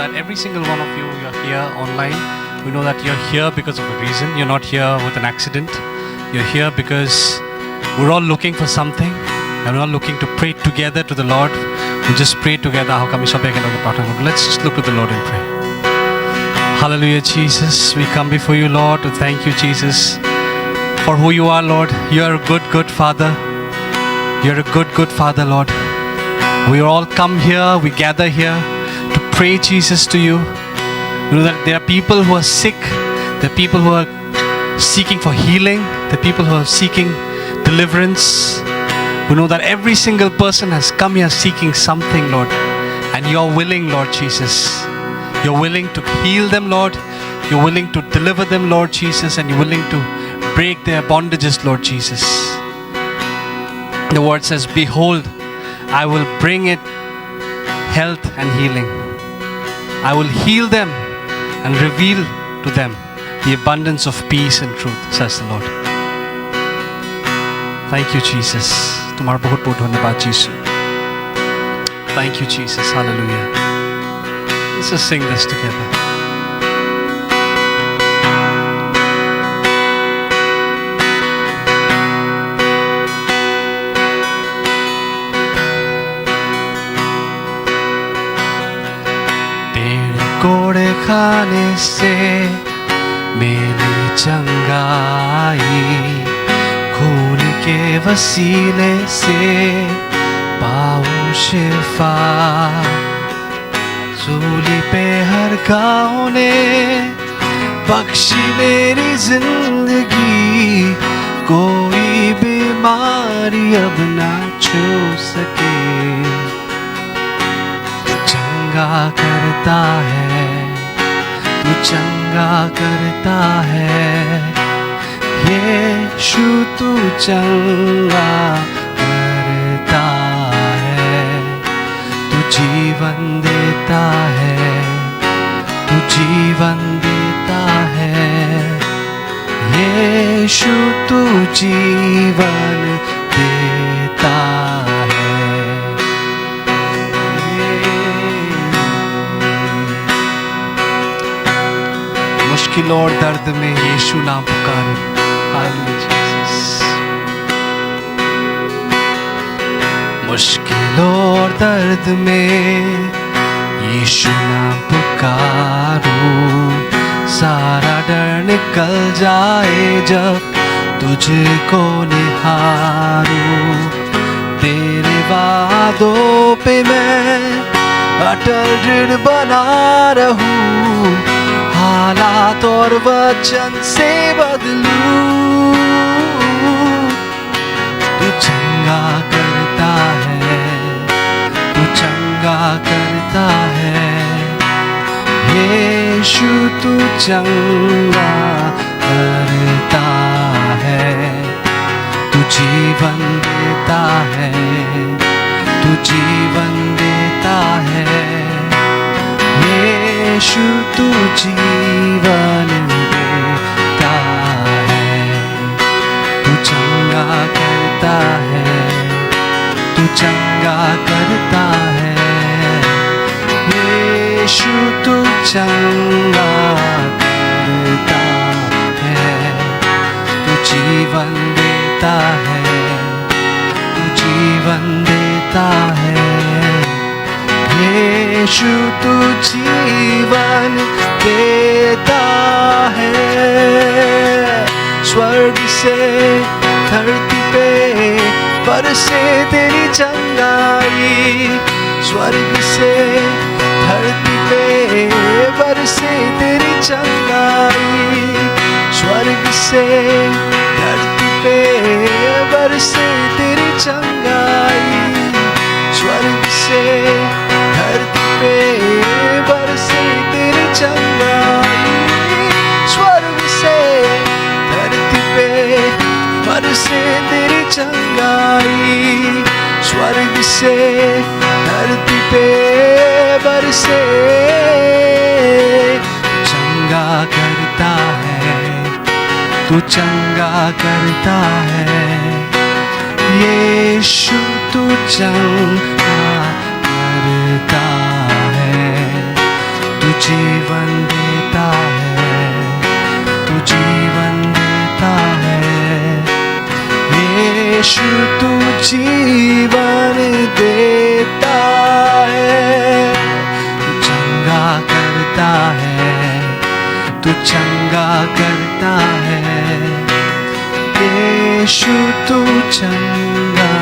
that every single one of you, you're here online. We know that you're here because of a reason. You're not here with an accident. You're here because we're all looking for something. And we're all looking to pray together to the Lord. We'll just pray together. Let's just look to the Lord and pray. Hallelujah, Jesus. We come before you, Lord, to thank you, Jesus, for who you are, Lord. You're a good, good Father. You're a good, good Father, Lord. We all come here, we gather here to pray, Jesus, to you. You know that there are people who are sick. There are people who are seeking for healing. There are people who are seeking deliverance. We know that every single person has come here seeking something, Lord. And you're willing, Lord Jesus. You're willing to heal them, Lord. You're willing to deliver them, Lord Jesus. And you're willing to break their bondages, Lord Jesus. The word says, behold, I will bring it health and healing. I will heal them and reveal to them the abundance of peace and truth, says the Lord. Thank you, Jesus. तुम्हारा बहुत बहुत धन्यवाद यीशु. Thank you, Jesus. Hallelujah. Let's just sing this together. तेरे कोड़े खाने से मेरी चंगाई, खून के वसीले से पाऊं शिफा. सूली पे हर घाव ने बख्शी मेरी जिंदगी, कोई बीमारी अब ना छू सके. तू चंगा करता है, तू चंगा करता है. यीशु तू चंगा करता है. तू जीवन देता है, तू जीवन देता है. यीशु तू जीवन देता है. मुश्किल और दर्द में यीशु नाम पुकारो. मुश्किल और दर्द में यीशु नाम पुकारो. सारा डर निकल जाए जब तुझको निहारो. तेरे वादों पे मैं अटल दृढ़ बना रहूं, हालात और वचन से बदलूं. तू चंगा करता है, तू चंगा करता है. यीशु तू चंगा करता है. तू जीवन देता है, तू जीवन देता है. यीशु तू जीवन देता है. तू चंगा करता है, तू चंगा करता है. यीशु तू चंगा करता है. तू जीवन देता है, तू जीवन देता है. यीशु तू जीवन देता है. स्वर्ग से धरती पे बरसे तेरी चंगाई. स्वर्ग से धरती पे बरसे तेरी चंगाई. स्वर्ग से धरती पे बरसे तेरी चंगाई. स्वर्ग से धरती पे बरसे तेरी चंगाई. स्वर्ग से धरती पे बरसे तेरी चंगाई. स्वर्ग से धरती पे बरसे. चंगा करता है, तू चंगा करता है. यीशु तू चंगा करता है. तू जीवन देता है, तू जीवन देता है। यीशु तू जीवन देता है, तू चंगा करता है, तू चंगा करता है। यीशु तू चंगा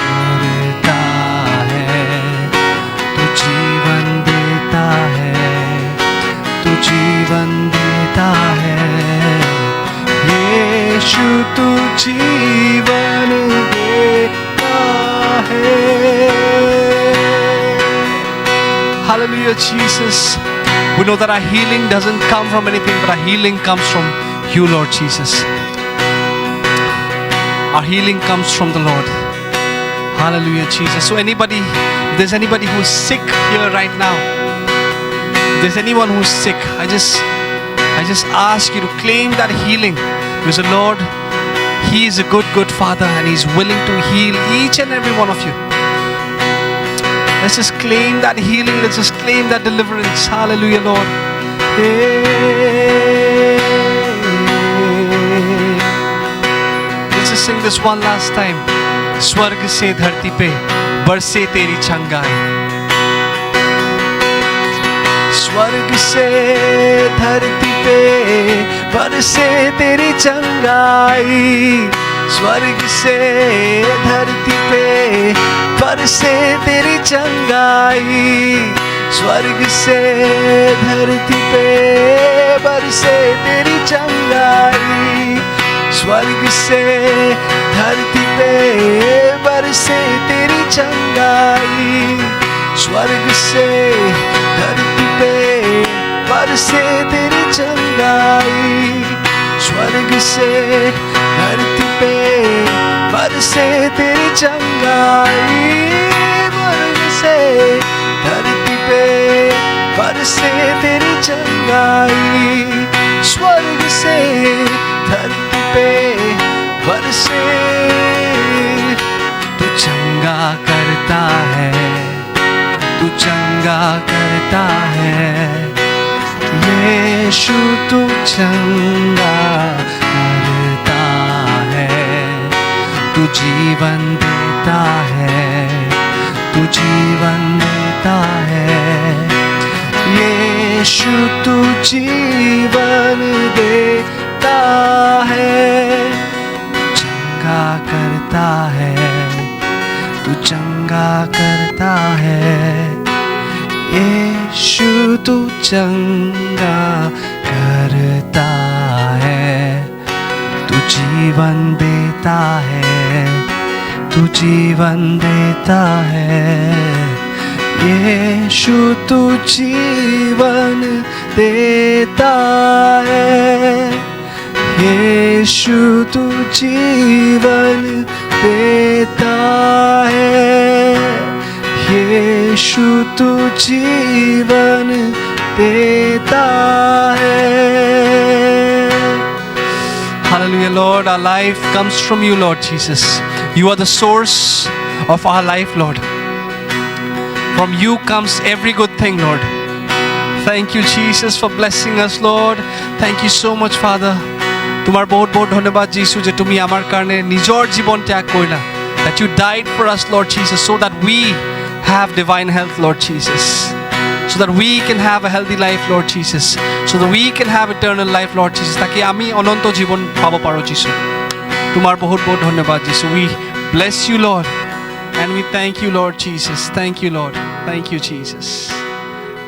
करता है, तू जीवन देता है, तू जीवन देता है। यीशु तू जीवन देता है। Hallelujah, Jesus. We know that our healing doesn't come from anything, but our healing comes from you, Lord Jesus. Our healing comes from the Lord. Hallelujah, Jesus. So anybody, if there's anybody who's sick here right now, if there's anyone who's sick, I just ask you to claim that healing, because the Lord, He is a good Father, and He's willing to heal each and every one of you. Let's just claim that healing. Let's just claim that deliverance. Hallelujah, Lord. Let's just sing this one last time. स्वर्ग से धरती पे बरसे तेरी चंगाई, स्वर्ग से धरती पे बरसे तेरी चंगाई, स्वर्ग से धरती पे बरसे तेरी चंगाई, स्वर्ग से धरती पे बरसे तेरी चंगाई, स्वर्ग से धरती पे बरसे तेरी चंगाई, स्वर्ग से धरती पे बरसे तेरी चंगाई, स्वर्ग से धरती पे बरसे तेरी चंगाई, स्वर्ग से धरती पे बरसे तेरी चंगाई, स्वर्ग से धरती पे बरसे। तू चंगा करता है, तू चंगा करता है, यीशु तू चंगा करता है, तू जीवन देता है, तू जीवन देता है, यीशु तू जीवन देता है, चंगा करता है, तू चंगा करता है, यीशु तू चंगा करता है, तू जीवन देता है, तू जीवन देता है, यीशु तू जीवन देता है, यीशु तू जीवन देता है, यीशु तू जीवन देता है। Hallelujah, Lord. Our life comes from you, Lord Jesus. You are the source of our life, Lord. From you comes every good thing, Lord. Thank you, Jesus, for blessing us, Lord. Thank you so much, Father. তোমার বহুত বহুত ধন্যবাদ যিশু যে তুমি আমার কারণে নিজর জীবন ত্যাগ কইলা, that you died for us, Lord Jesus, so that we have divine health, Lord Jesus, so that we can have a healthy life, Lord Jesus, so that we can have eternal life, Lord Jesus, তাকে আমি অনন্ত জীবন পাবো পারো যিশু। তোমার বহুত বহুত ধন্যবাদ যিশু। We bless you, Lord, and we thank you, Lord Jesus. Thank you, Lord. Thank you, Jesus.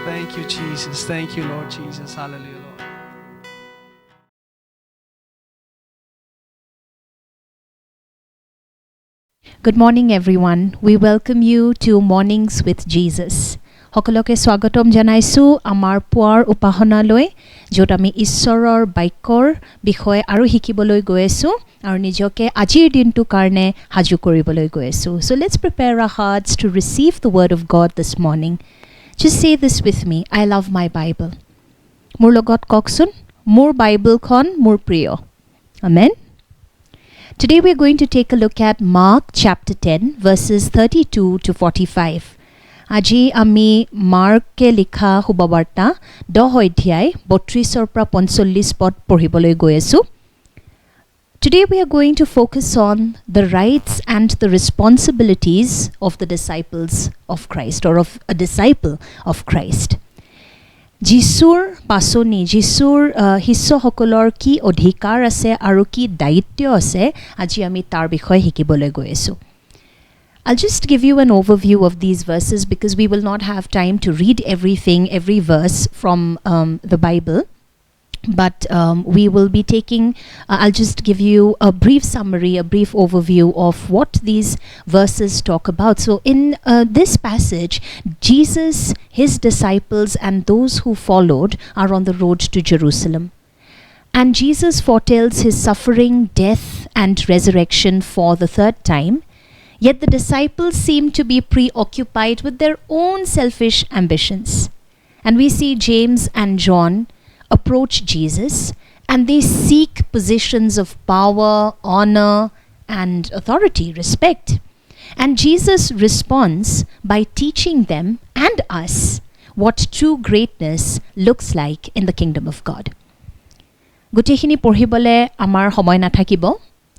Thank you, Jesus. Thank you, Lord Jesus. Hallelujah, Lord. Good morning, everyone. We welcome you to Mornings with Jesus. সকলোকে স্বাগতম জনাইছোঁ আমাৰ পুৱাৰ উপাসনালৈ, য'ত আমি ঈশ্বৰৰ বাক্যৰ বিষয়ে আৰু শিকিবলৈ গৈ আছোঁ আৰু নিজকে আজিৰ দিনটোৰ কাৰণে সাজু কৰিবলৈ গৈ আছোঁ। So let's prepare our hearts to receive the word of God this morning. Just say this with me, I love my Bible. মোৰ লগত কওকচোন, মোৰ বাইবেলখন মোৰ প্ৰিয়। Amen. Today we're going to take a look at Mark chapter 10 verses 32 to 45. আজি আমি মাৰ্কে লিখা শুভবাৰ্তা 10 অধ্যায় 32 পৰা 45 পদ পঢ়িবলৈ গৈ আছো। Today we are going to focus on the rights and the responsibilities of the disciples of Christ, or of a disciple of Christ. যিশুৰ Pachni যিশুৰ শিষ্যসকলৰ কি অধিকাৰ আছে আৰু কি দায়িত্ব আছে আজি আমি তাৰ বিষয়ে শিকিবলৈ গৈ আছো। I'll just give you an overview of these verses because we will not have time to read every verse from the Bible. But we will be taking, I'll just give you a brief summary, a brief overview of what these verses talk about. So in this passage, Jesus, his disciples, and those who followed are on the road to Jerusalem. And Jesus foretells his suffering, death, and resurrection for the third time. Yet the disciples seem to be preoccupied with their own selfish ambitions. And we see James and John approach Jesus, and they seek positions of power, honor, and authority, respect. And Jesus responds by teaching them and us what true greatness looks like in the kingdom of God. গোটেইখিনি পঢ়িবলৈ আমাৰ সময় নাথাকিব।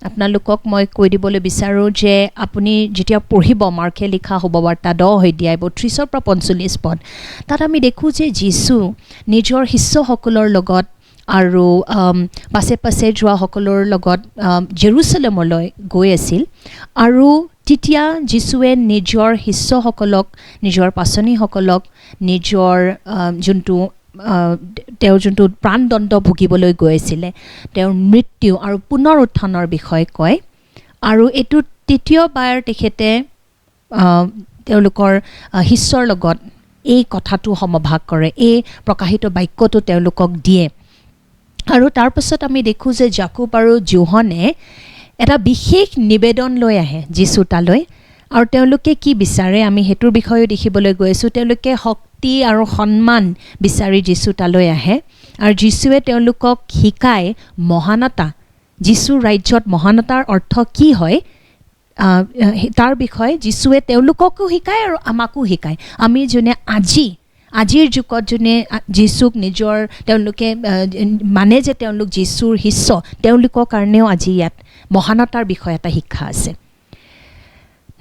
আপোনালোকক মই কৈ দিবলৈ বিচাৰোঁ যে আপুনি যেতিয়া পঢ়িব মাৰ্কে লিখা শুভবাৰ্তা 10 অধ্যায় 32 পৰা 45 পদ, তাত আমি দেখোঁ যে যীশু নিজৰ শিষ্যসকলৰ লগত আৰু পাছে পাছে যোৱাসকলৰ লগত জেৰুচালেমলৈ গৈ আছিল। আৰু তেতিয়া যীশুৱে নিজৰ শিষ্যসকলক, নিজৰ পাচনীসকলক নিজৰ তেওঁৰ যোনটো প্ৰাণদণ্ড ভুগিবলৈ গৈ আছিলে, তেওঁৰ মৃত্যু আৰু পুনৰ উত্থানৰ বিষয়ে কয়। আৰু এইটো তৃতীয়বাৰ তেখেতে তেওঁলোকৰ শিষ্যৰ লগত এই কথাটো সমভাগ কৰে, এই প্ৰকাশিত বাক্যটো তেওঁলোকক দিয়ে। আৰু তাৰপাছত আমি দেখোঁ যে জাকুব আৰু জোহনে এটা বিশেষ নিবেদন লৈ আহে যীশু তালৈ। আৰু তেওঁলোকে কি বিচাৰে আমি সেইটোৰ বিষয়েও দেখিবলৈ গৈ আছোঁ। তেওঁলোকে শক্তি আৰু সন্মান বিচাৰি যীশু তালৈ আহে, আৰু যীশুৱে তেওঁলোকক শিকায় মহানতা। যীশুৰ ৰাজ্যত মহানতাৰ অৰ্থ কি হয় তাৰ বিষয়ে যীশুৱে তেওঁলোককো শিকায় আৰু আমাকো শিকায়। আমি যোনে আজিৰ যুগত যোনে যীশুক তেওঁলোকে মানে যে তেওঁলোক যীশুৰ শিষ্য, তেওঁলোকৰ কাৰণেও আজি ইয়াত মহানতাৰ বিষয়ে এটা শিক্ষা আছে।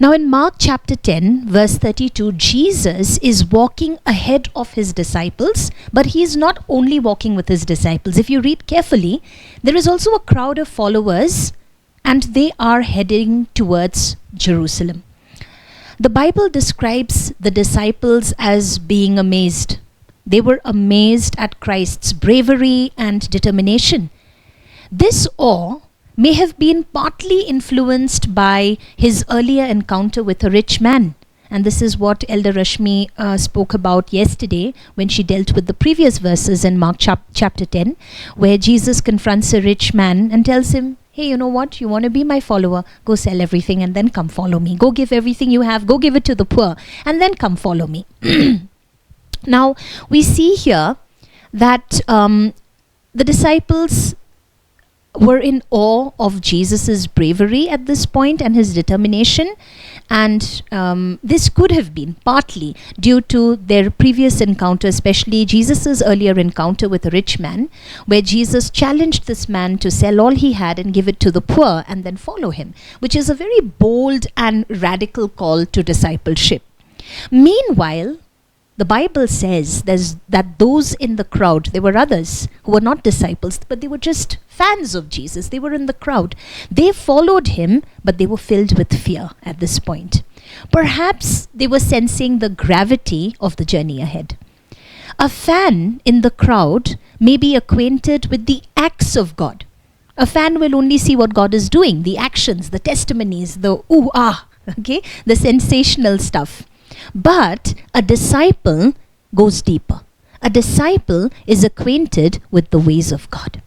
Now in Mark chapter 10 verse 32, Jesus is walking ahead of his disciples, but he is not only walking with his disciples. If you read carefully, there is also a crowd of followers, and they are heading towards Jerusalem. The Bible describes the disciples as being amazed. They were amazed at Christ's bravery and determination. This awe may have been partly influenced by his earlier encounter with a rich man. And this is what Elder Rashmi spoke about yesterday when she dealt with the previous verses in Mark chapter 10, where Jesus confronts a rich man and tells him, hey, you know what? You want to be my follower? Go sell everything and then come follow me. Go give everything you have. Go give it to the poor and then come follow me. Now, we see here that the disciples were in awe of Jesus's bravery at this point and his determination, and this could have been partly due to their previous encounter, especially Jesus's earlier encounter with a rich man, where Jesus challenged this man to sell all he had and give it to the poor and then follow him, which is a very bold and radical call to discipleship. Meanwhile, the Bible says that those in the crowd, there were others who were not disciples, but they were just fans of Jesus. They were in the crowd. They followed him, but they were filled with fear at this point. Perhaps they were sensing the gravity of the journey ahead. A fan in the crowd may be acquainted with the acts of God. A fan will only see what God is doing, the actions, the testimonies, the ooh, ah, okay, the sensational stuff. But a disciple goes deeper. A disciple is acquainted with the ways of God.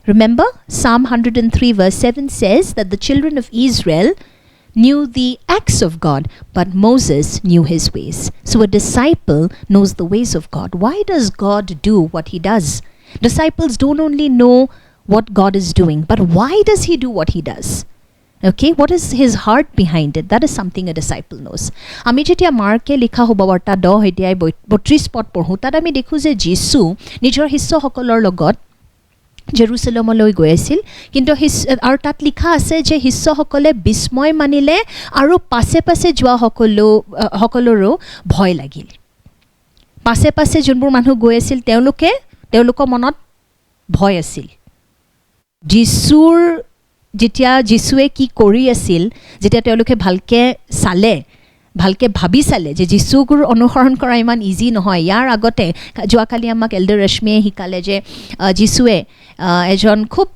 Remember, Psalm 103 verse 7 says that the children of Israel knew the acts of God, but Moses knew his ways. So a disciple knows the ways of God. Why does God do what he does? Disciples don't only know what God is doing, but why does he do what he does? Okay, what is his heart behind it? That is something a disciple knows. আমি যেতিয়া মাৰ্কে লিখা শুভবাৰ্তা 10 অধ্যায় 32 পদ পঢ়োঁ, তাত আমি দেখোঁ যে যীশু নিজৰ শিষ্যসকলৰ লগত জেৰুচালেমলৈ গৈ আছিল, কিন্তু আৰু তাত লিখা আছে যে শিষ্যসকলে বিস্ময় মানিলে আৰু পাছে পাছে যোৱা সকলৰো ভয় লাগিল। পাছে পাছে যোনবোৰ মানুহ গৈ আছিল তেওঁলোকৰ মনত ভয় আছিল। যেতিয়া যীশুৱে কি কৰি আছিল, যেতিয়া তেওঁলোকে ভালকৈ ভাবি চালে যে যীশুক অনুসৰণ কৰা ইমান ইজি নহয়। ইয়াৰ আগতে যোৱাকালি আমাক এল্ডাৰ ৰশ্মিয়ে শিকালে যে যীশুৱে এজন খুব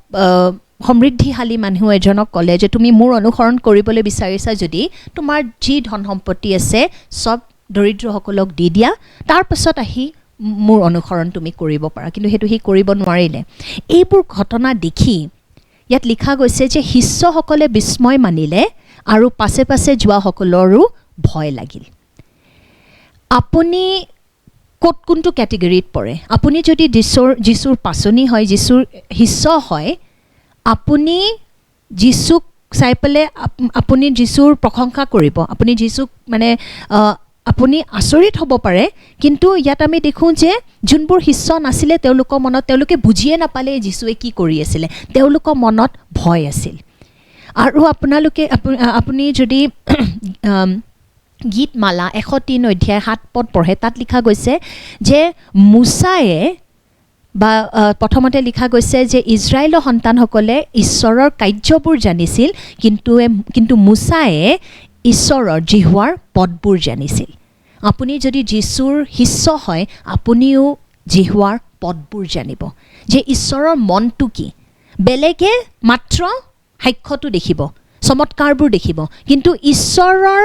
সমৃদ্ধিশালী মানুহ এজনক ক'লে যে তুমি মোৰ অনুসৰণ কৰিবলৈ বিচাৰিছা যদি তোমাৰ যি ধন সম্পত্তি আছে চব দৰিদ্ৰসকলক দি দিয়া, তাৰপাছত আহি মোৰ অনুসৰণ তুমি কৰিব পাৰা। কিন্তু সেইটো সি কৰিব নোৱাৰিলে। এইবোৰ ঘটনা দেখি ইয়াত লিখা গৈছে যে শিষ্যসকলে বিস্ময় মানিলে আৰু পাছে পাছে যোৱাসকলৰো ভয় লাগিল। আপুনি কোনটো কেটেগৰীত পৰে? আপুনি যদি যীশুৰ পাচনি হয়, যীশুৰ শিষ্য হয়, আপুনি যীশুক চাই পেলাই আপুনি যীশুৰ প্ৰশংসা কৰিব, আপুনি যীশুক মানে আপুনি আচৰিত হ'ব পাৰে। কিন্তু ইয়াত আমি দেখোঁ যে যোনবোৰ শিষ্য নাছিলে তেওঁলোকৰ মনত তেওঁলোকে বুজিয়ে নাপালে যীশুৱে কি কৰি আছিলে, তেওঁলোকৰ মনত ভয় আছিল। আৰু আপুনি যদি গীতমালা 103 অধ্যায় 7 পদ পঢ়ে, তাত লিখা গৈছে যে মোচায়ে বা প্ৰথমতে লিখা গৈছে যে ইজৰাইলৰ সন্তানসকলে ঈশ্বৰৰ কাৰ্যবোৰ জানিছিল, কিন্তু মোচায়ে ঈশ্বৰৰ জিহুৱাৰ পদবোৰ জানিছিল। আপুনি যদি যীশুৰ শিষ্য হয়, আপুনিও জিহুৱাৰ পদবোৰ জানিব যে ঈশ্বৰৰ মনটো কি। বেলেগে মাত্ৰ সাক্ষ্যটো দেখিব, চমৎকাৰবোৰ দেখিব, কিন্তু ঈশ্বৰৰ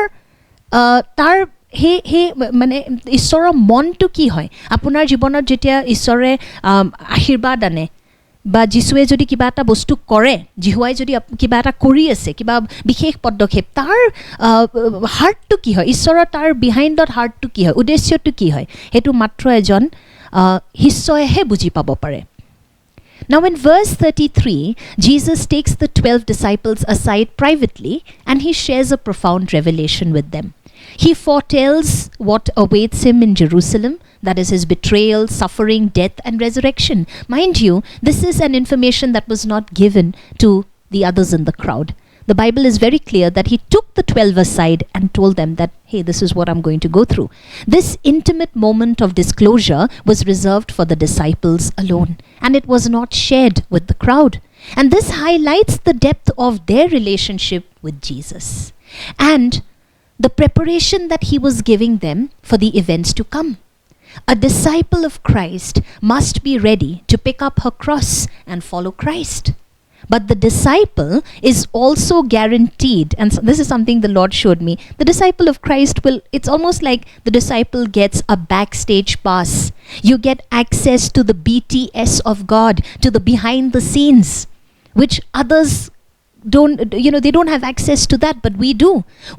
তাৰ সেই মানে ঈশ্বৰৰ মনটো কি হয়। আপোনাৰ জীৱনত যেতিয়া ঈশ্বৰে আশীৰ্বাদ আনে বা যীশুৱে যদি কিবা এটা বস্তু কৰে, জিহুৱাই যদি কিবা এটা কৰি আছে, কিবা বিশেষ পদক্ষেপ, তাৰ হাৰ্টটো কি হয়, ঈশ্বৰৰ তাৰ বিহাইণ্ডত হাৰ্টটো কি হয়, উদ্দেশ্যটো কি হয়, সেইটো মাত্ৰ এজন শিষ্যইহে বুজি পাব পাৰে। Now in verse 33, Jesus takes the 12 disciples aside privately and he shares a profound revelation with them. He foretells what awaits him in Jerusalem, that is his betrayal, suffering, death and resurrection. Mind you, this is an information that was not given to the others in the crowd. The Bible is very clear that he took the 12 aside and told them that, hey, this is what I'm going to go through. This intimate moment of disclosure was reserved for the disciples alone, and it was not shared with the crowd. And this highlights the depth of their relationship with Jesus and the preparation that he was giving them for the events to come. A disciple of Christ must be ready to pick up her cross and follow Christ. But the disciple is also guaranteed, and this is something the Lord showed me, the disciple of Christ it's almost like the disciple gets a backstage pass. You get access to the BTS of God, to the behind the scenes, which others they don't have access to that, but we do.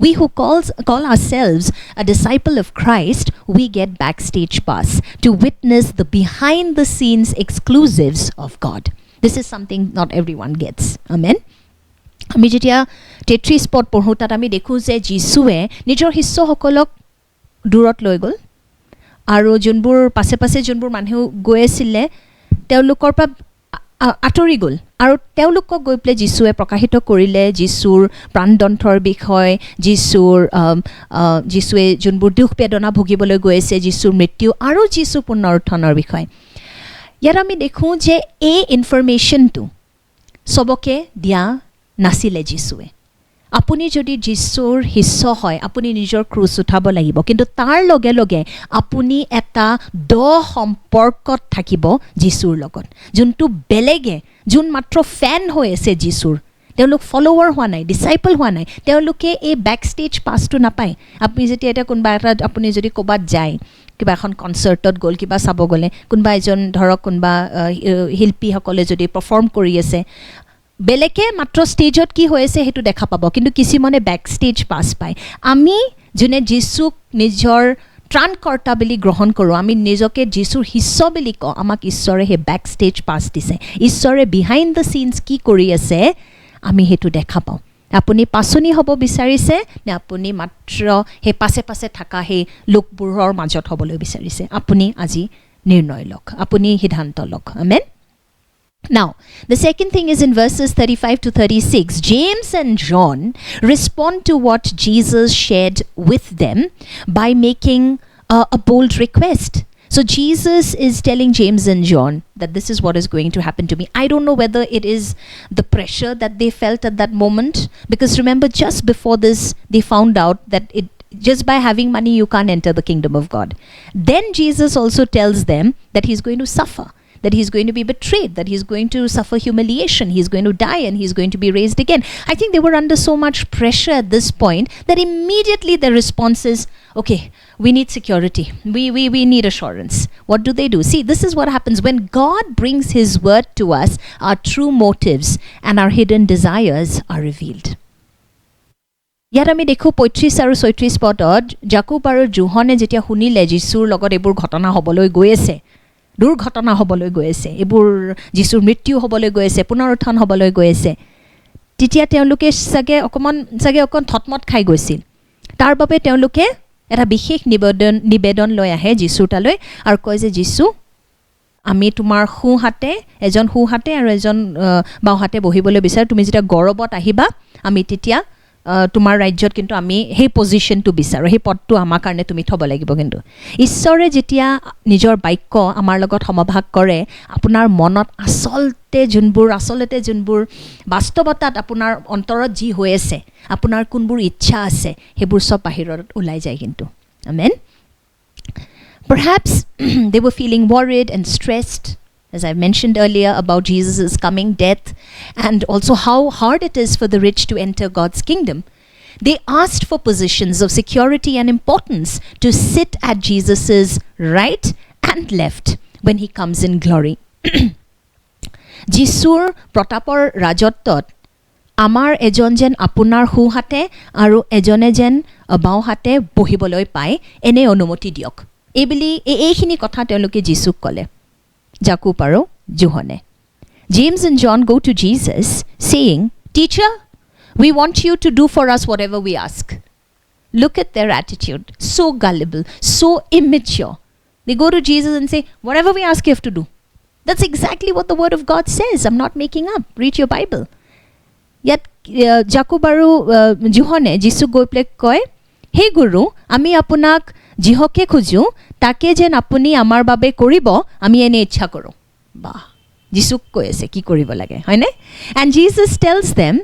We who call ourselves a disciple of Christ, we get backstage pass to witness the behind the scenes exclusives of God. This is something not everyone gets. Amen. আমি যেতিয়া 33 পদ পঢ়োঁ, তাত আমি দেখোঁ যে যীশুৱে নিজৰ শিষ্যসকলক দূৰত লৈ গ'ল আৰু যোনবোৰ পাছে পাছে যোনবোৰ মানুহ গৈ আছিলে তেওঁলোকৰ পৰা আঁতৰি গ'ল আৰু তেওঁলোকক গৈ পেলাই যীশুৱে প্ৰকাশিত কৰিলে যীশুৰ প্ৰাণদণ্ডৰ বিষয়, যীশুৱে যোনবোৰ দুখ বেদনা ভুগিবলৈ গৈ আছে, যীশুৰ মৃত্যু আৰু যীশুৰ পুনৰুত্থানৰ বিষয়। ইয়াত আমি দেখোঁ যে এই ইনফৰমেশ্যনটো চবকে দিয়া নাছিলে যীশুৱে। আপুনি যদি যীশুৰ শিষ্য হয়, আপুনি নিজৰ ক্ৰুচ উঠাব লাগিব, কিন্তু তাৰ লগে লগে আপুনি এটা সম্পৰ্কত থাকিব যীশুৰ লগত, যোনটো বেলেগে যোন মাত্ৰ ফেন হৈ আছে যীশুৰ, তেওঁলোক ফলোৱাৰ হোৱা নাই, ডিচাইপল হোৱা নাই, তেওঁলোকে এই বেকষ্টেজ পাছটো নাপায়। আপুনি যেতিয়া এতিয়া আপুনি যদি ক'ৰবাত যায়, কিবা এখন কনচাৰ্টত গ'ল, কিবা চাব গ'লে, কোনোবা এজন ধৰক কোনোবা শিল্পীসকলে যদি পাৰফৰ্ম কৰি আছে, বেলেগে মাত্ৰ ষ্টেজত কি হৈ আছে সেইটো দেখা পাব, কিন্তু কিছুমানে বেকষ্টেজ পাছ পায়। আমি যোনে যীশুক নিজৰ ত্ৰাণকৰ্তা বুলি গ্ৰহণ কৰোঁ, আমি নিজকে যীশুৰ শিষ্য বুলি কওঁ, আমাক ঈশ্বৰে সেই বেকষ্টেজ পাছ দিছে। ঈশ্বৰে বিহাইণ্ড দ্য চিনছ কি কৰি আছে আমি সেইটো দেখা পাওঁ। আপুনি পাচনি হ'ব বিচাৰিছে নে আপুনি মাত্ৰ হে পাছে পাছে থকা হে লোকবোৰৰ মাজত হ'বলৈ বিচাৰিছে আপুনি আজি নিৰ্ণয় লওক আপুনি সিদ্ধান্ত লওক আমেন Now, the second thing is in verses 35 to 36, James and John respond to what Jesus shared with them by making a bold request. So Jesus is telling James and John that this is what is going to happen to me. I don't know whether it is the pressure that they felt at that moment, because remember just before this they found out that just by having money you can't enter the kingdom of God. Then Jesus also tells them that he's going to suffer, that he's going to be betrayed, that he's going to suffer humiliation, he's going to die and he's going to be raised again. I think they were under so much pressure at this point that immediately their response is, okay, we need security, we need assurance. What do? See, this is what happens when God brings his word to us. Our true motives and our hidden desires are revealed. ইয়াত আমি দেখো 35 আৰু 36 পদত জাকুব আৰু জোহনে যেতিয়া শুনিলে যীশুৰ লগত এইবোৰ ঘটনা হ'বলৈ গৈ আছে দুৰ্ঘটনা হ'বলৈ গৈ আছে এইবোৰ যীশুৰ মৃত্যু হ'বলৈ গৈ আছে পুনৰুত্থান হ'বলৈ গৈ আছে তেতিয়া তেওঁলোকে চাগে অকণ থতমত খাই গৈছিল তাৰ বাবে তেওঁলোকে এটা বিশেষ নিবেদন লৈ আহে যীশুৰ তালৈ আৰু কয় যে যীশু আমি তোমাৰ এজন সোঁহাতে আৰু এজন বাওঁহাতে বহিবলৈ বিচাৰো তুমি যেতিয়া গৌৰৱত আহিবা আমি তেতিয়া তোমাৰ ৰাজ্যত কিন্তু আমি সেই পজিশনটো বিচাৰো সেই পদটো আমাৰ কাৰণে তুমি থব লাগিব কিন্তু ঈশ্বৰে যেতিয়া নিজৰ বাক্য আমাৰ লগত সমভাগ কৰে আপোনাৰ মনত আচলতে যোনবোৰ বাস্তৱতাত আপোনাৰ অন্তৰত যি হৈ আছে আপোনাৰ কোনবোৰ ইচ্ছা আছে সেইবোৰ সব বাহিৰত ওলাই যায় কিন্তু আমেন Perhaps they were feeling worried and stressed, as I mentioned earlier, about Jesus' coming death and also how hard it is for the rich to enter God's kingdom. They asked for positions of security and importance to sit at Jesus' right and left when he comes in glory. Jisur protapor rajottot আমাৰ এজন যেন আপোনাৰ সোঁহাতে আৰু এজনে যেন বাওঁহাতে বহিবলৈ পায় এনে অনুমতি দিয়ক এইখিনি কথা তেওঁলোকে যীশুক ক'লে জাকুব আৰু জোহনে James and John go to Jesus saying, Teacher, we want you to do for us whatever we ask. Look at their attitude, so gullible, so immature. They go to Jesus and say, whatever we ask you have to do. That's exactly what the word of God says. I'm not making up. Read your Bible. Yet জাকুব আৰু জোহনে যীশুক গৈ পেলাই কয় হে গুৰু আমি আপোনাক যিহকে খুজো তাকে যেন আপুনি আমাৰ বাবে কৰিব আমি এনে ইচ্ছা কৰোঁ বাহ যীশুক কৈ আছে কি কৰিব লাগে হয়নে and Jesus tells them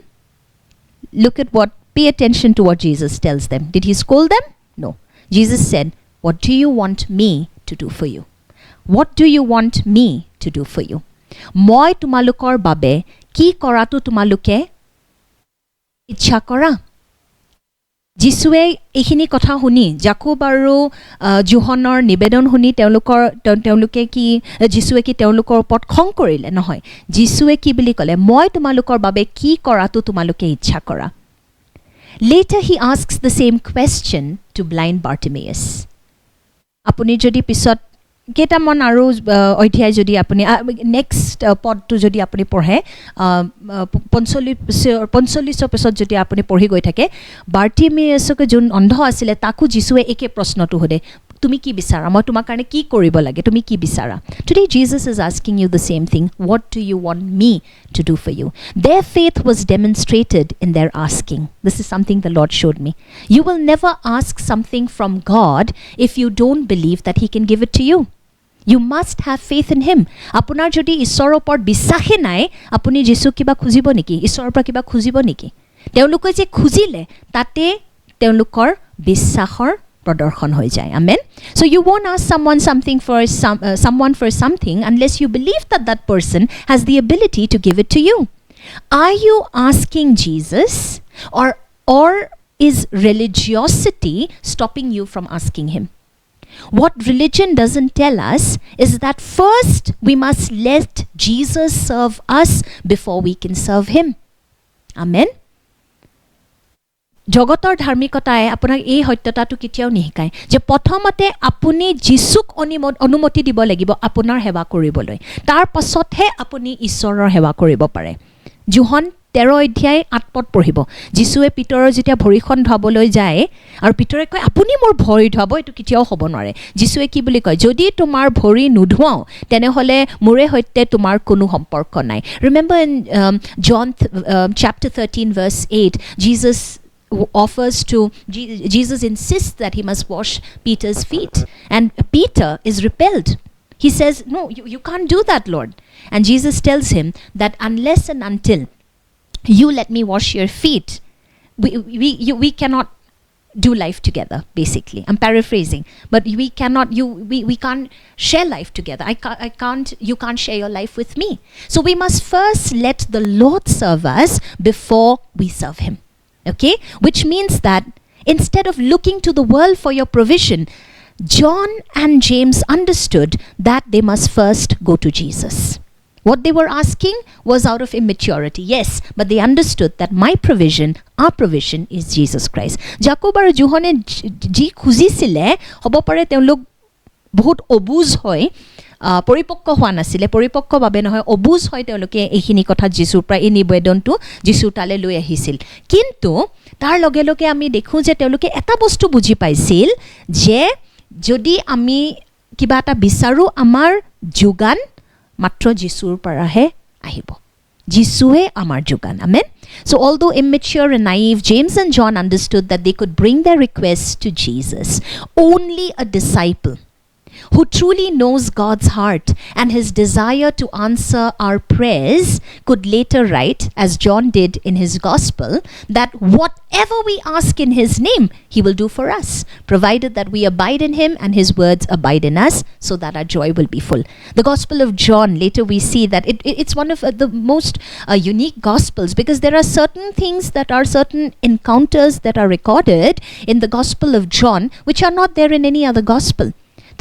look at what pay attention to what Jesus tells them did he scold them no Jesus said what do you want me to do for you what do you want me to do for you মই তোমালোকৰ বাবে কি কৰাটো তোমালোকে ইচ্ছা কৰা যিশুৱে এইখিনি কথা শুনি জাকুব আৰু জোহনৰ নিবেদন শুনি তেওঁলোকে কি যিশুৱে কি তেওঁলোকৰ ওপৰত খং কৰিলে নহয় যিশুৱে কি বুলি ক'লে মই তোমালোকৰ বাবে কি কৰাটো তোমালোকে ইচ্ছা কৰা Later he asks the same question to blind Bartimaeus আপুনি যদি পিছত কেইটামান আৰু অধ্যায় যদি আপুনি নেক্সট পদটো যদি আপুনি পঢ়ে 45 পিছত যদি আপুনি পঢ়ি গৈ থাকে বাৰ্টিমেয়াছকে যোন অন্ধ আছিলে তাকো যিশুৱে একে প্ৰশ্নটো সোধে তুমি কি বিচাৰা মই তোমাৰ কাৰণে কি কৰিব লাগে তুমি কি বিচাৰা Today Jesus is asking you the same thing what do you want me to do for you Their faith was demonstrated in their asking This is something the Lord showed me You will never ask something from God if you don't believe that he can give it to you You must have faith in him আপোনাৰ যদি ঈশ্বৰৰ ওপৰত বিশ্বাসে নাই আপুনি যীশুক কিবা খুজিব নেকি ঈশ্বৰৰ পৰা কিবা খুজিব নেকি তেওঁলোকে যে খুজিলে তাতে তেওঁলোকৰ বিশ্বাসৰ প্ৰদৰ্শন হৈ যায় আমেন so you won't ask someone for something unless you believe that that person has the ability to give it to you are you asking Jesus or is religiosity stopping you from asking him What religion doesn't tell us is that first we must let Jesus serve us before we can serve him. Amen. জগতৰ ধাৰ্মিকতাই আপোনাক এই সত্যতাটো কেতিয়াও নিশিকায় যে প্ৰথমতে আপুনি যীশুক অনুমতি দিব লাগিব আপোনাৰ সেৱা কৰিবলৈ তাৰ পাছতহে আপুনি ঈশ্বৰৰ সেৱা কৰিব পাৰে জোহন 13 অধ্যায় 8 পদ পঢ়িব যীশুৱে পিতৰৰ যেতিয়া ভৰিখন ধুবলৈ যায় আৰু পিতৰে কয় আপুনি মোৰ ভৰি ধুৱাব এইটো কেতিয়াও হ'ব নোৱাৰে যীশুৱে কি বুলি কয় যদি তোমাৰ ভৰি নুধুৱাও তেনেহলে মোৰে সৈতে তোমাৰ কোনো সম্পৰ্ক নাই remember in John chapter 13 verse 8 Jesus insists that he must wash Peter's feet and Peter is repelled. He says, no, you can't do that, Lord. And Jesus tells him that unless and until you let me wash your feet, we cannot do life together, basically. I'm paraphrasing. But we can't share life together. You can't share your life with me. So we must first let the Lord serve us before we serve him. Okay? Which means that instead of looking to the world for your provision, John and James understood that they must first go to Jesus. What they were asking was out of immaturity, yes, but they understood that my provision, our provision is Jesus Christ. Jacob আৰু জোহনে যি খুজিছিলে হ'ব পাৰে তেওঁলোক বহুত অবুজ হয় পৰিপক্ক হোৱা নাছিলে পৰিপক্কভাৱে নহয় অবুজ হয় তেওঁলোকে এইখিনি কথা যীশুৰ পৰা এই নিবেদনটো যীশুৰ তালে লৈ আহিছিল কিন্তু তাৰ লগে লগে আমি দেখোঁ যে তেওঁলোকে এটা বস্তু বুজি পাইছিল যে যদি আমি কিবা এটা বিচাৰো আমাৰ যোগান মাত্ৰ যীশুৰ পৰাহে আহিব যিশুৱে আমাৰ যোগান আমেন so although immature and naive James and John understood that they could bring their requests to Jesus only a disciple who truly knows God's heart and his desire to answer our prayers could later write, as John did in his gospel, that whatever we ask in his name, he will do for us, provided that we abide in him and his words abide in us, so that our joy will be full. The Gospel of John, later we see that it's one of the most unique Gospels because there are certain things that are certain encounters that are recorded in the Gospel of John which are not there in any other Gospel.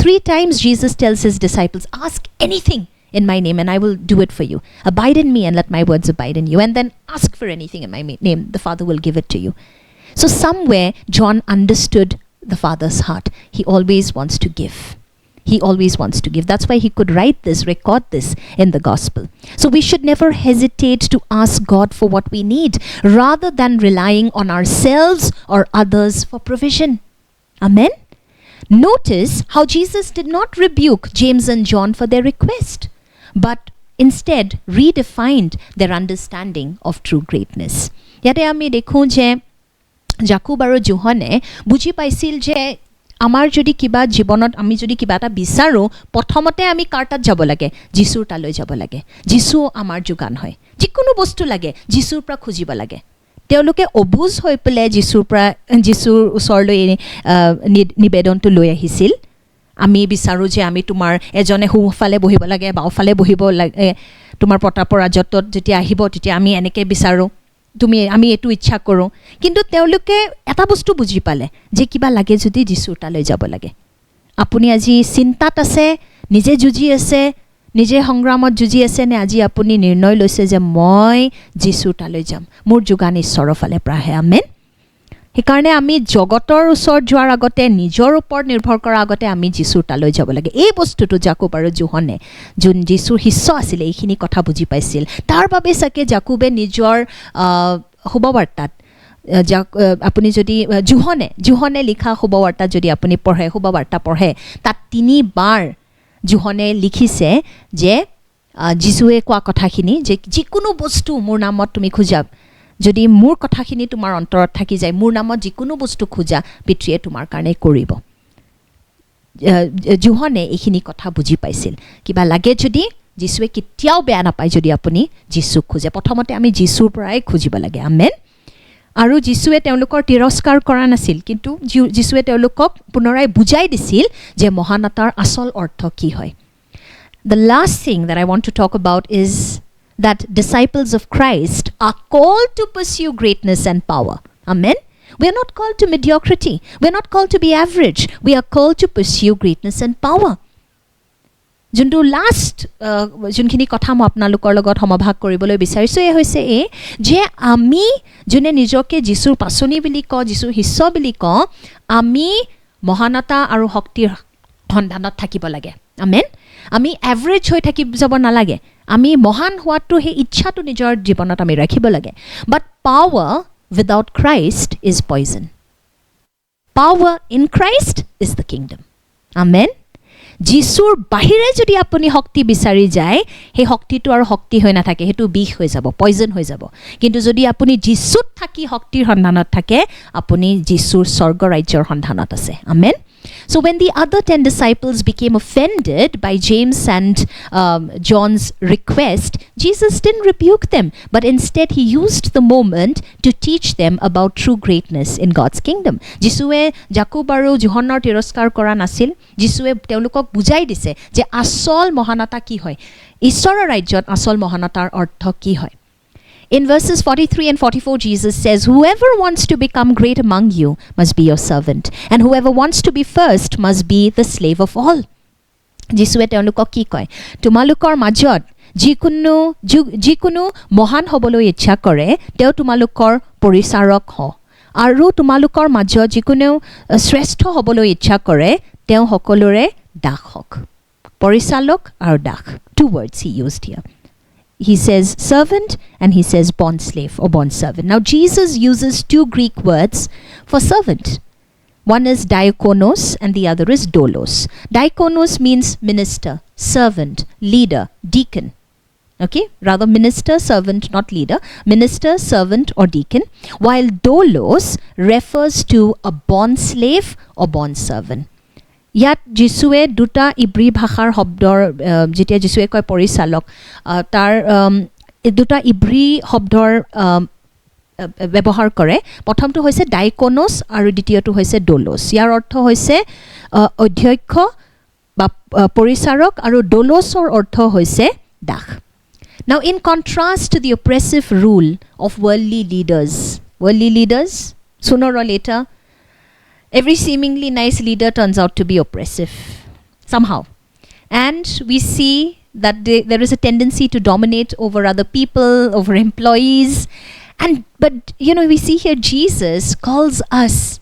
3 times Jesus tells his disciples, ask anything in my name and I will do it for you. Abide in me and let my words abide in you. And then ask for anything in my name. The Father will give it to you. So somewhere John understood the Father's heart. He always wants to give. He always wants to give. That's why he could write this, record this in the gospel. So we should never hesitate to ask God for what we need rather than relying on ourselves or others for provision. Amen? Notice how Jesus did not rebuke James and John for their request, but instead redefined their understanding of true greatness. Yate ami dekhu je Jacob aru Johane buji paisil je amar jodi kiba jibonot ami jodi kiba ta bisaru prothomote ami kartat jabo lage Jisur taloi jabo lage Jisu amar jogan hoy jikono bostu lage Jisur pra khujiba lage তেওঁলোকে অবুজ হৈ পেলে যীশুৰ ওচৰলৈ নিবেদনটো লৈ আহিছিল আমি বিচাৰো যে আমি তোমাৰ এজনে সোঁফালে বহিব লাগে বাওঁফালে বহিব লাগে তোমাৰ প্ৰতাপৰ ৰাজত্বত যেতিয়া আহিব তেতিয়া আমি এনেকৈ বিচাৰো আমি এইটো ইচ্ছা কৰোঁ কিন্তু তেওঁলোকে এটা বস্তু বুজি পালে যে কিবা লাগে যদি যীশুৰ তালৈ যাব লাগে আপুনি আজি চিন্তাত আছে নিজে যুঁজি আছে নিজে সংগ্ৰামত যুঁজি আছে নে আজি আপুনি নিৰ্ণয় লৈছে যে মই যীশুৰ তালৈ যাম মোৰ যোগান ঈশ্বৰৰ ফালে প্ৰাহে আমেন সেইকাৰণে আমি জগতৰ ওচৰত যোৱাৰ আগতে নিজৰ ওপৰত নিৰ্ভৰ কৰাৰ আগতে আমি যীশুৰ তালৈ যাব লাগে এই বস্তুটো জাকব আৰু জোহনে যোন যীশুৰ শিষ্য আছিল এইখিনি কথা বুজি পাইছিল তাৰ বাবে চাগে জাকবে নিজৰ শুভবাৰ্তাত আপুনি যদি জোহনে লিখা শুভবাৰ্তা যদি আপুনি পঢ়ে শুভবাৰ্তা পঢ়ে তাত 3 বাৰ জোহনে লিখিছে যে যীশুৱে কোৱা কথাখিনি যে যিকোনো বস্তু মোৰ নামত তুমি খোজা যদি মোৰ কথাখিনি তোমাৰ অন্তৰত থাকি যায় মোৰ নামত যিকোনো বস্তু খোজা পিতৃয়ে তোমাৰ কাৰণে কৰিব জোহনে এইখিনি কথা বুজি পাইছিল কিবা লাগে যদি যীশুৱে কেতিয়াও বেয়া নাপায় যদি আপুনি যীশুক খোজে প্ৰথমতে আমি যীশুৰ পৰাই খুজিব লাগে আমেন আৰু যীশুৱে তেওঁলোকৰ তিৰস্কাৰ কৰা নাছিল কিন্তু যীশুৱে তেওঁলোকক পুনৰাই বুজাই দিছিল যে মহানতাৰ আসল অৰ্থ কি হয় The last thing that I want to talk about is that disciples of Christ are called to pursue greatness and power. Amen? We are not called to mediocrity. We are not called to be average. We are called to pursue greatness and power. যোনটো last যোনখিনি কথা মই আপোনালোকৰ লগত সমভাগ কৰিবলৈ বিচাৰিছোঁ এই হৈছে যে আমি যোনে নিজকে যীশুৰ পাচনি বুলি কওঁ যীশুৰ শিষ্য বুলি কওঁ আমি মহানতা আৰু শক্তিৰ সন্ধানত থাকিব লাগে আমেন আমি এভাৰেজ হৈ থাকি যাব নালাগে আমি মহান হোৱাটো সেই ইচ্ছাটো নিজৰ জীৱনত আমি ৰাখিব লাগে but power without Christ is poison power in Christ is the kingdom amen যিশুৰ বাহিৰে যদি আপুনি শক্তি বিচাৰি যায় সেই শক্তিটো আৰু শক্তি হৈ নাথাকে সেইটো বিষ হৈ যাব পয়জন হৈ যাব কিন্তু যদি আপুনি যিশুত থাকি শক্তিৰ সন্ধানত থাকে আপুনি যিশুৰ স্বৰ্গ ৰাজ্যৰ সন্ধানত আছে আমেন So when the other 10 disciples became offended by James and John's request, Jesus didn't rebuke them, but instead he used the moment to teach them about true greatness in God's kingdom. Jisue Jacob aru Johannor tiroskar kora nasil. Jisue teolukok bujai dise je asol mohanata ki hoy. Ishorer rajyot asol mohanatar ortho ki hoy. In verses 43 and 44, Jesus says, whoever wants to become great among you must be your servant, and whoever wants to be first must be the slave of all. Jisue teolukok ki koy, tumalukor majot, jikunu mohan hoboloi ichha kore, teo tumalukor porisarok ho. Aru tumalukor majot jikunu shrestho hoboloi ichha kore, teo hokolore dak hok. Porisalok aru dak. Two words he used here. He says servant and he says bond slave or bond servant. Now Jesus uses two Greek words for servant. One is diakonos and the other is doulos. Diakonos means minister, servant, leader, deacon. Okay, rather minister, servant, not leader. Minister, servant or deacon. While doulos refers to a bond slave or bond servant. ইয়াত যিশুৱে দুটা ইব্ৰী ভাষাৰ শব্দৰ যেতিয়া যিশুৱে কয় পৰিচালক তাৰ দুটা ইব্ৰী শব্দৰ ব্যৱহাৰ কৰে প্ৰথমটো হৈছে ডাইকোনোছ আৰু দ্বিতীয়টো হৈছে ডোলোছ ইয়াৰ অৰ্থ হৈছে অধ্যক্ষ বা পৰিচাৰক আৰু ডোলোছৰ অৰ্থ হৈছে Das Now in contrast to the oppressive rule of worldly leaders sooner or later every seemingly nice leader turns out to be oppressive somehow. And we see that there is a tendency to dominate over other people, over employees. But we see here Jesus calls us,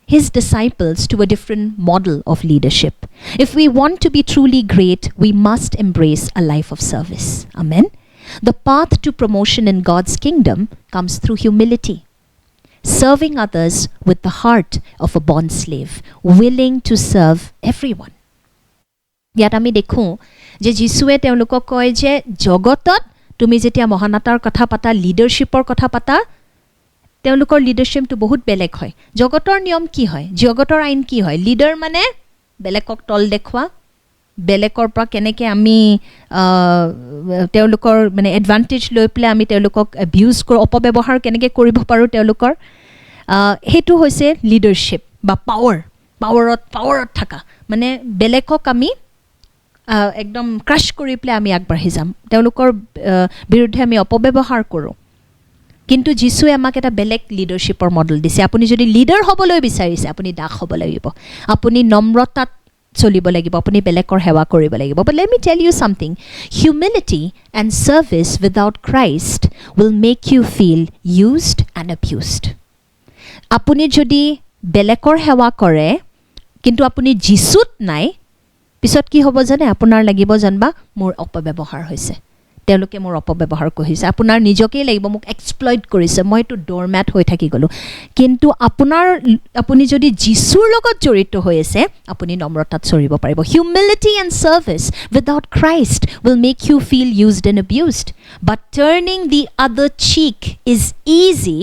his disciples, to a different model of leadership. If we want to be truly great, we must embrace a life of service. Amen. The path to promotion in God's kingdom comes through humility. Serving others with the heart of a bond slave, willing to serve everyone. Yat ami dekhu je Jisue teolukok koy je jogotot tumi jetia mohanatar kotha pata leadershipor kotha pata teolukor leadership to bahut belek hoy jogotor niyom ki hoy jogotor ain ki hoy leader mane belekok tol dekhwa belekor pra keneke ami teolukor mane advantage loi ple ami teolukok abuse kor opobebahar keneke koribo paru teolukor hetu hoise leadership ba powerot thaka mane belekok ami ekdom crush kori ple ami agbahi jam teolukor biruddhe ami opobebahar koru কিন্তু যিশুৱে আমাক এটা বেলেগ লিডাৰশ্বিপৰ model দিছে আপুনি যদি leader হ'বলৈ বিচাৰিছে আপুনি দাস হ'ব লাগিব আপুনি নম্ৰতাত চলিব লাগিব আপুনি বেলেগৰ সেৱা কৰিব লাগিব but let me tell you something humility and service without Christ will make you feel used and abused আপুনি যদি বেলেগৰ সেৱা কৰে কিন্তু আপুনি যিশুত নাই পিছত কি হ'ব জানে আপোনাৰ লাগিব জানবা মোৰ অপব্যৱহাৰ হৈছে তেওঁলোকে মোৰ অপব্যৱহাৰ কৰিছে আপোনাৰ নিজকে লাগিব মোক এক্সপ্লইট কৰিছে মই তো ডৰমেট হৈ থাকি গলো কিন্তু আপুনি যদি যিশুৰ লগত জড়িত হৈ আছে আপুনি নম্ৰতাত চৰিব পাৰিব humility and service without Christ will make you feel used and abused but turning the other cheek is easy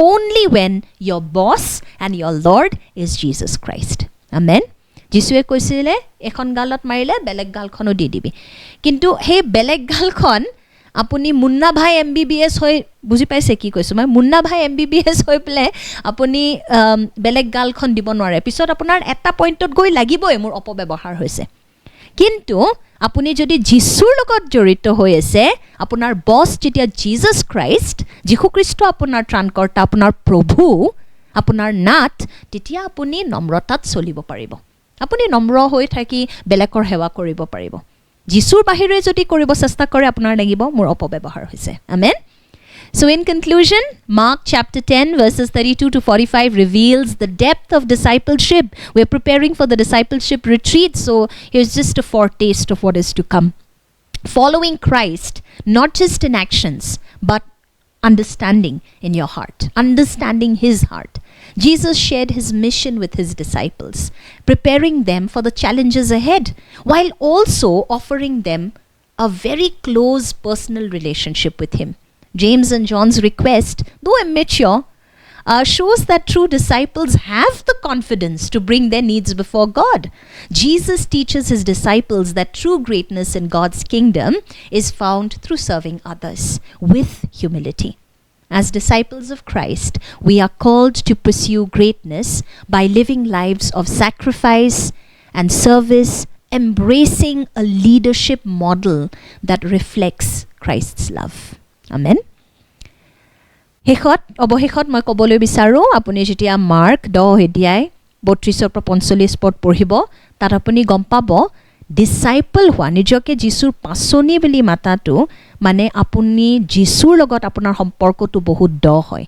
only when your boss and your Lord is Jesus Christ amen যিশুৱে কৈছিলে এখন গালত মাৰিলে বেলেগ গালখনো দি দিবি কিন্তু হে বেলেগ গালখন আপুনি মুন্না ভাই এমবিবিএস হৈ বুজি পাইছে কি কৈছো মই মুন্না ভাই এমবিবিএস হৈ প্লে আপুনি বেলেগ গালখন দিব নোৱাৰে পিছত আপোনাৰ এটা পইণ্টত গৈ লাগিবই মোৰ অপব্যৱহাৰ হৈছে কিন্তু আপুনি যদি যিশুৰ লগত জড়িত হৈ আছে আপোনাৰ বস যেতিয়া জিজাস ক্ৰাইষ্ট যীশু খ্ৰীষ্ট আপোনাৰ ত্ৰাণকৰ্তা আপোনাৰ প্ৰভু আপোনাৰ নাথ তেতিয়া আপুনি নম্ৰতাত চলিব পাৰিব আপুনি নম্ৰ হৈ থাকি বেলেগৰ সেৱা কৰিব পাৰিব যিশুৰ বাহিৰে যদি কৰিব চেষ্টা কৰে আপোনাৰ লাগিব মোৰ অপব্যৱহাৰ হৈছে আমেন So in conclusion, Mark chapter 10 verses 32 to 45 reveals the depth of discipleship. We're preparing for the discipleship retreat, so here's just a foretaste of what is to come. Following Christ, not just in actions, but understanding in your heart, understanding his heart. Jesus shared his mission with his disciples, preparing them for the challenges ahead, while also offering them a very close personal relationship with him. James and John's request, though immature, shows that true disciples have the confidence to bring their needs before God. Jesus teaches his disciples that true greatness in God's kingdom is found through serving others with humility. As disciples of Christ, we are called to pursue greatness by living lives of sacrifice and service, embracing a leadership model that reflects Christ's love. Amen. অৱশেষত মই ক'বলৈ বিচাৰোঁ, আপুনি যেতিয়া mark 10 অধ্যায় 32-45 পদ পঢ়িব, তাত আপুনি গম পাব ডিচাইপল হোৱা, নিজকে যীশুৰ পাছনি বুলি মাতাটো মানে আপুনি যীশুৰ লগত আপোনাৰ সম্পৰ্কটো বহুত দ হয়।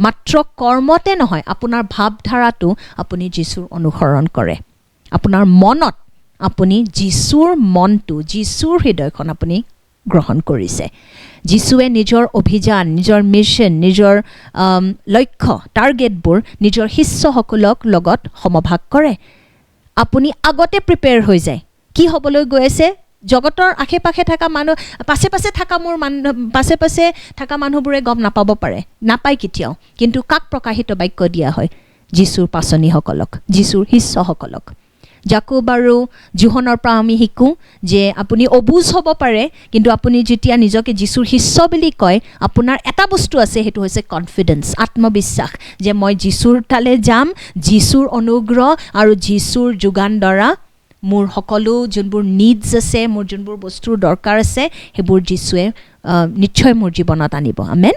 মাত্ৰ কৰ্মতে নহয়, আপোনাৰ ভাৱধাৰাটো আপুনি যীশুৰ অনুসৰণ কৰে। আপোনাৰ মনত আপুনি যীশুৰ মনটো, যীশুৰ হৃদয়খন আপুনি গ্ৰহণ কৰিছে। যীশুৱে নিজৰ অভিযান, নিজৰ মিছন, নিজৰ লক্ষ্য, টাৰ্গেটবোৰ নিজৰ শিষ্যসকলক লগত সমভাগ কৰে। আপুনি আগতে প্ৰিপেয়াৰ হৈ যায়, কি হ'বলৈ গৈ আছে, জগতৰ আশে পাশে থকা মানুহ, পাছে পাছে থকা মানুহবোৰে গম নাপাব পাৰে, নাপায় কেতিয়াও, কিন্তু কাক প্ৰকাশিত বাক্য দিয়া হয়? যীশুৰ পাচনীসকলক, যীশুৰ শিষ্যসকলক। জাকোব আৰু জোহনৰ পৰা আমি শিকোঁ যে আপুনি অবুজ হ'ব পাৰে, কিন্তু আপুনি যেতিয়া নিজকে যীশুৰ শিষ্য বুলি কয়, আপোনাৰ এটা বস্তু আছে, সেইটো হৈছে কনফিডেন্স, আত্মবিশ্বাস, যে মই যীশুৰ তালে যাম, যীশুৰ অনুগ্ৰহ আৰু যীশুৰ যোগান দ্বাৰা মোৰ সকলো যোনবোৰ নিডছ আছে, মোৰ যোনবোৰ বস্তুৰ দৰকাৰ আছে, সেইবোৰ যীশুৱে নিশ্চয় মোৰ জীৱনত আনিব। আমেন।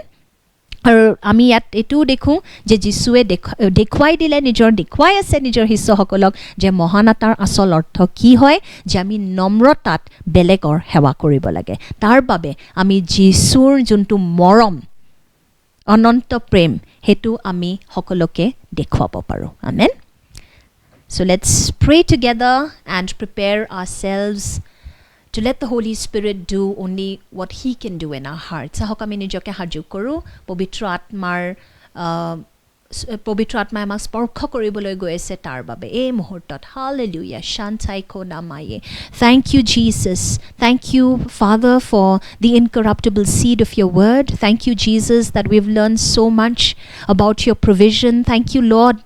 আৰু আমি ইয়াত এইটোও দেখোঁ যে যীশুৱে দেখুৱাই আছে নিজৰ শিষ্যসকলক যে মহানতাৰ আচল অৰ্থ কি হয়, যে আমি নম্ৰতাত বেলেগৰ সেৱা কৰিব লাগে। তাৰ বাবে আমি যীশুৰ যোনটো মৰম, অনন্ত প্ৰেম, সেইটো আমি সকলোকে দেখুৱাব পাৰোঁ। আমেন। So let's pray together and prepare ourselves to let the Holy Spirit do only what he can do in our hearts. Ahok ami nijoke haju koru, pavitra atmai amak sporkho koriboloi goi ase tar babe ei muhurtot. Hallelujah. Shantai konamaye. Thank you, Jesus. Thank you, Father, for the incorruptible seed of your word. Thank you, Jesus, that we've learned so much about your provision. Thank you, Lord,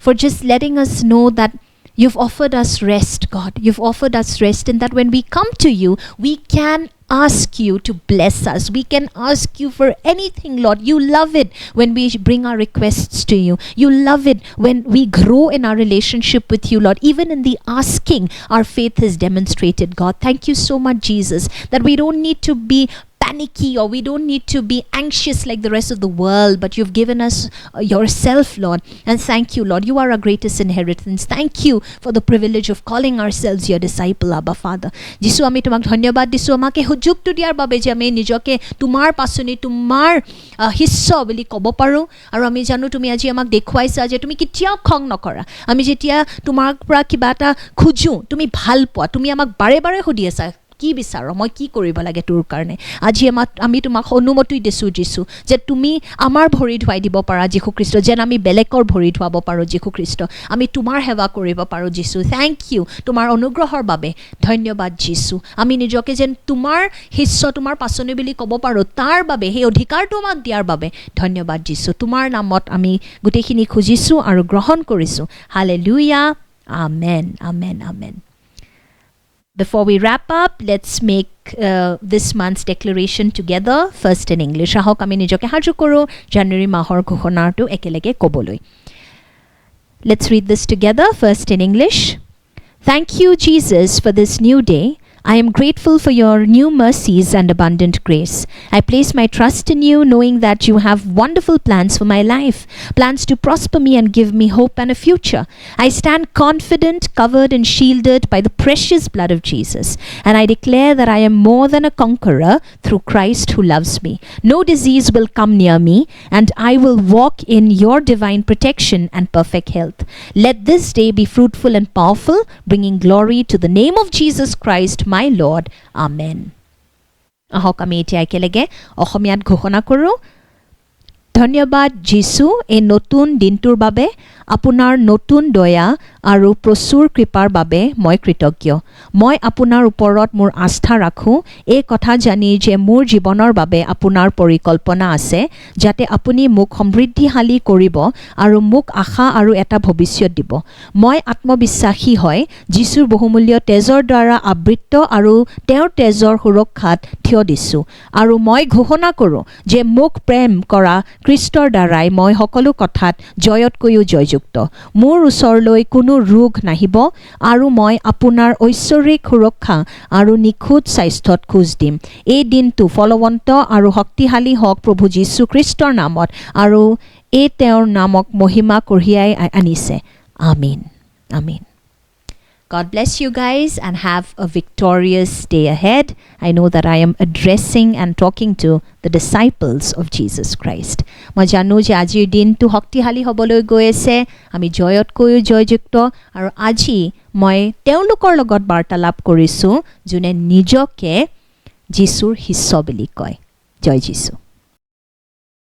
for just letting us know that you've offered us rest, God. You've offered us rest in that when we come to you, we can ask you to bless us. We can ask you for anything, Lord. You love it when we bring our requests to you. You love it when we grow in our relationship with you, Lord. Even in the asking, our faith is demonstrated, God. Thank you so much, Jesus, that we don't need to be panicky or we don't need to be anxious like the rest of the world, but you've given us yourself, Lord. And thank you, Lord. You are our greatest inheritance. Thank you for the privilege of calling ourselves your disciple, Abba Father. Jisu ami tumak dhanyabad disu amake hujuktu diar babe je ami nijoke tumar pasoni tumar hissa boli kobo paru aru ami janu tumi aji amak dekhuaisa je tumi kitiao khong nokora. Ami jetia tumar pura kiba eta khuju tumi bhal poa, tumi amak bare bare hudi asa কি বিচাৰো, মই কি কৰিব লাগে তোৰ কাৰণে। আজি আমি তোমাক অনুমতি দিছোঁ যীশু, যে তুমি আমাৰ ভৰি ধুৱাই দিব পাৰা যীশু খ্ৰীষ্ট, যেন আমি বেলেগৰ ভৰি ধুৱাব পাৰোঁ যীশু খ্ৰীষ্ট, আমি তোমাৰ সেৱা কৰিব পাৰোঁ যীশু। থেংক ইউ তোমাৰ অনুগ্ৰহৰ বাবে, ধন্যবাদ যীশু। আমি নিজকে যেন তোমাৰ শিষ্য, তোমাৰ পাচনি বুলি ক'ব পাৰোঁ, তাৰ বাবে সেই অধিকাৰটো আমাক দিয়াৰ বাবে ধন্যবাদ যীশু। তোমাৰ নামত আমি গোটেইখিনি খুজিছোঁ আৰু গ্ৰহণ কৰিছোঁ। Hallelujah. Amen, amen, amen. Before we wrap up, let's make this month's declaration together, first in English. Ahok ami nijoke haju koru January mahor ghoshonartu ekelege koboloi. Let's read this together, first in English. Thank you, Jesus, for this new day. I am grateful for your new mercies and abundant grace. I place my trust in you, knowing that you have wonderful plans for my life, plans to prosper me and give me hope and a future. I stand confident, covered and shielded by the precious blood of Jesus, and I declare that I am more than a conqueror through Christ who loves me. No disease will come near me, and I will walk in your divine protection and perfect health. Let this day be fruitful and powerful, bringing glory to the name of Jesus Christ, my Lord. Amen. আহক আমি এতিয়া একেলগে অসমীয়াত ঘোষণা কৰোঁ। ধন্যবাদ যীশু, এই নতুন দিনটোৰ বাবে, আপোনাৰ নতুন দয়া আৰু প্ৰচুৰ কৃপাৰ বাবে মই কৃতজ্ঞ। মই আপোনাৰ ওপৰত মোৰ আস্থা ৰাখোঁ, এই কথা জানি যে মোৰ জীৱনৰ বাবে আপোনাৰ পৰিকল্পনা আছে, যাতে আপুনি মোক সমৃদ্ধিশালী কৰিব আৰু মোক আশা আৰু এটা ভৱিষ্যত দিব। মই আত্মবিশ্বাসী হয় যীশুৰ বহুমূল্য তেজৰ দ্বাৰা আবৃত আৰু তেওঁৰ তেজৰ সুৰক্ষাত থিয় দিছোঁ, আৰু মই ঘোষণা কৰোঁ যে মোক প্ৰেম কৰা খ্ৰীষ্টৰ দ্বাৰাই মই সকলো কথাত জয়তকৈও জয়যুক্ত। মোৰ ওচৰলৈ কোনো ৰোগ নাহিব আৰু মই আপোনাৰ ঐশ্বৰিক সুৰক্ষা আৰু নিখুঁত স্বাস্থ্যত খোজ দিম। এই দিনটো ফলৱন্ত আৰু শক্তিশালী হওক প্ৰভু যীশু খ্ৰীষ্টৰ নামত, আৰু এই তেওঁৰ নামক মহিমা কঢ়িয়াই আনিছে। আমিন, আমিন। God bless you guys and have a victorious day ahead. I know that I am addressing and talking to the disciples of Jesus Christ. মই জানো যে আজিৰ দিনটো শক্তিশালী হ'বলৈ গৈ আছে, আমি জয়তকৈও জয়যুক্ত, আৰু আজি মই তেওঁলোকৰ লগত বাৰ্তালাপ কৰিছোঁ যোনে নিজকে যীশুৰ শিষ্য বুলি কয়। জয় যীশু।